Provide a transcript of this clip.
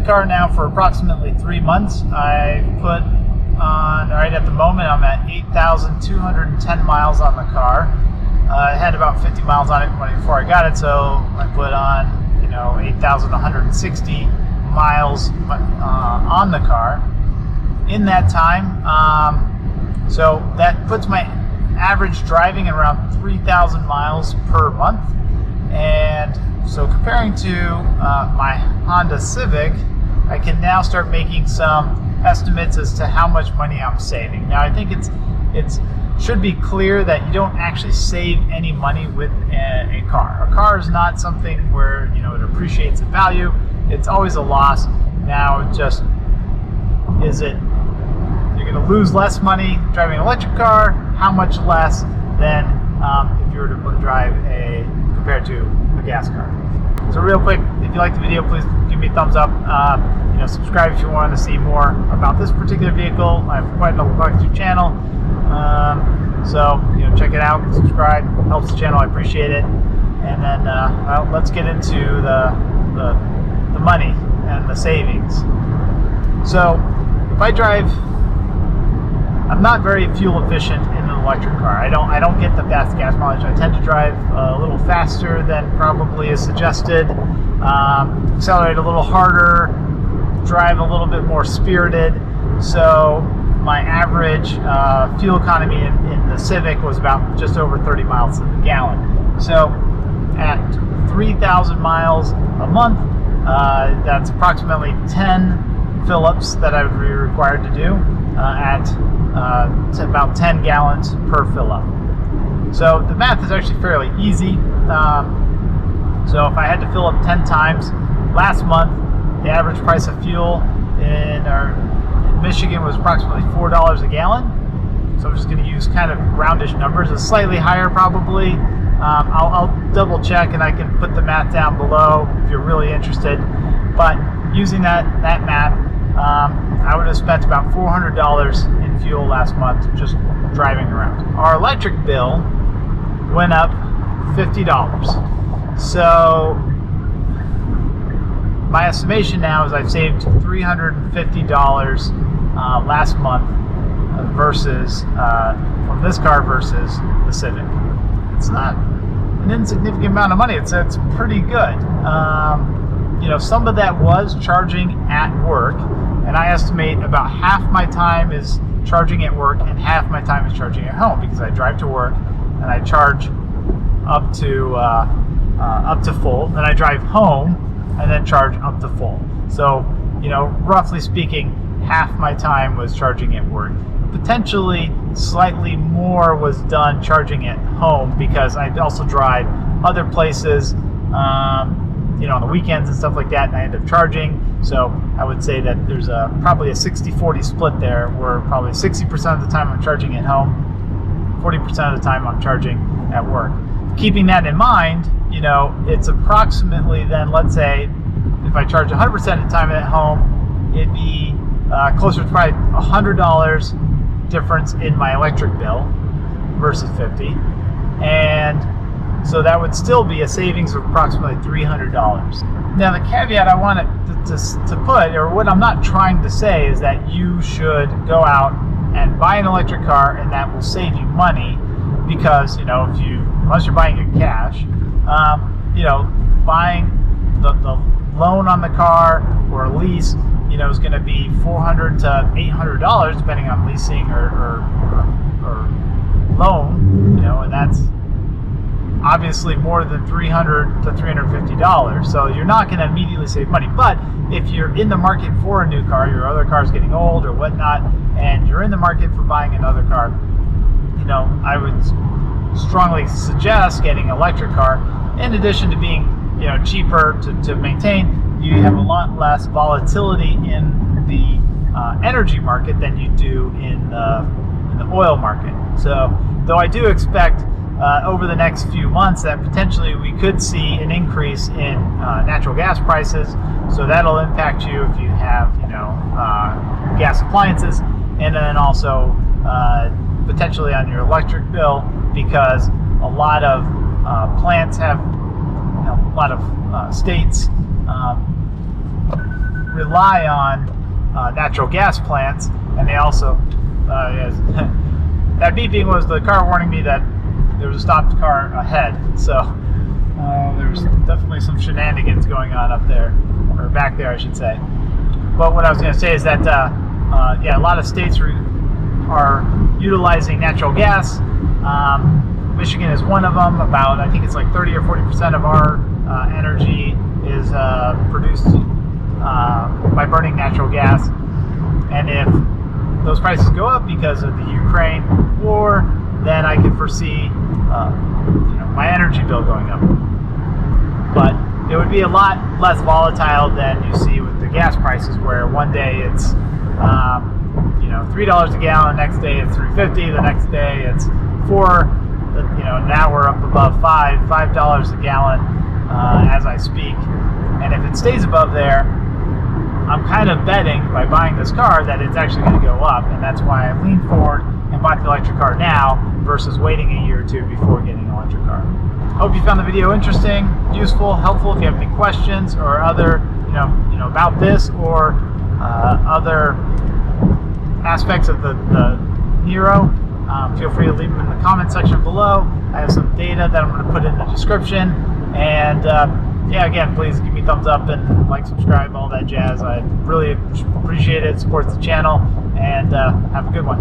car now for approximately 3 months. I put on, right at the moment, I'm at 8,210 miles on the car. I had about 50 miles on it before I got it, so I put on, 8,160 miles on the car in that time. So that puts my average driving at around 3,000 miles per month. And so comparing to my Honda Civic, I can now start making some estimates as to how much money I'm saving. Now, I think it should be clear that you don't actually save any money with a car. A car is not something where it appreciates in value. It's always a loss. Now, just is it you're going to lose less money driving an electric car? How much less than if you were to drive compared to a gas car? So real quick, if you like the video, please give me a thumbs up. Subscribe if you want to see more about this particular vehicle. I have quite an eclectic channel. So check it out, subscribe, helps the channel, I appreciate it. And then let's get into the money and the savings. So if I drive, I'm not very fuel efficient in an electric car. I don't get the best gas mileage. I tend to drive a little faster than probably is suggested, accelerate a little harder, drive a little bit more spirited. So my average fuel economy in the Civic was about just over 30 miles to the gallon. So at 3,000 miles a month, that's approximately 10 fill-ups that I would be required to do at about 10 gallons per fill-up. So the math is actually fairly easy. So if I had to fill up 10 times, last month the average price of fuel in Michigan was approximately $4 a gallon. So I'm just going to use kind of roundish numbers. It's slightly higher probably. I'll double check and I can put the math down below if you're really interested. But using that math, I would have spent about $400 in fuel last month just driving around. Our electric bill went up $50. So my estimation now is I've saved $350 last month versus from this car versus the Civic. It's not an insignificant amount of money. It's pretty good. Some of that was charging at work, and I estimate about half my time is charging at work and half my time is charging at home, because I drive to work and I charge up to full, then I drive home and then charge up to full. So, roughly speaking, half my time was charging at work. Potentially slightly more was done charging at home, because I also drive other places, on the weekends and stuff like that, and I end up charging. So I would say that there's probably a 60-40 split there, where probably 60% of the time I'm charging at home, 40% of the time I'm charging at work. Keeping that in mind, it's approximately then, let's say, if I charge 100% of the time at home, it'd be closer to probably $100 difference in my electric bill versus 50, and so that would still be a savings of approximately $300. Now, the caveat I want to put, or what I'm not trying to say, is that you should go out and buy an electric car and that will save you money, because unless you're buying it cash, buying the loan on the car or a lease, is going to be $400 to $800 depending on leasing or loan, and that's obviously more than $300 to $350. So you're not going to immediately save money. But if you're in the market for a new car, your other car's getting old or whatnot, and you're in the market for buying another car, I would strongly suggest getting an electric car. In addition to being cheaper to maintain, you have a lot less volatility in the energy market than you do in the oil market. So though I do expect over the next few months that potentially we could see an increase in natural gas prices, so that'll impact you if you have gas appliances, and then also potentially on your electric bill, because a lot of plants have, a lot of states rely on natural gas plants, and they also yes, that beeping was the car warning me that there was a stopped car ahead. So there's definitely some shenanigans going on up there, or back there, I should say. But what I was going to say is that yeah, a lot of states are utilizing natural gas. Michigan is one of them. About, I think it's like 30 or 40% of our energy is produced by burning natural gas. And if those prices go up because of the Ukraine war, then I can foresee my energy bill going up. But it would be a lot less volatile than you see with the gas prices, where one day it's $3 a gallon, next day it's $3.50, the next day it's $4. Now we're up above $5 a gallon as I speak. And if it stays above there, I'm kind of betting by buying this car that it's actually going to go up, and that's why I leaned forward and bought the electric car now versus waiting a year or two before getting an electric car. Hope you found the video interesting, useful, helpful. If you have any questions or other, about this or other aspects of the Niro, feel free to leave them in the comment section below. I have some data that I'm going to put in the description, and yeah, again, please give me a thumbs up and like, subscribe, all that jazz. I really appreciate it. Supports the channel, and have a good one.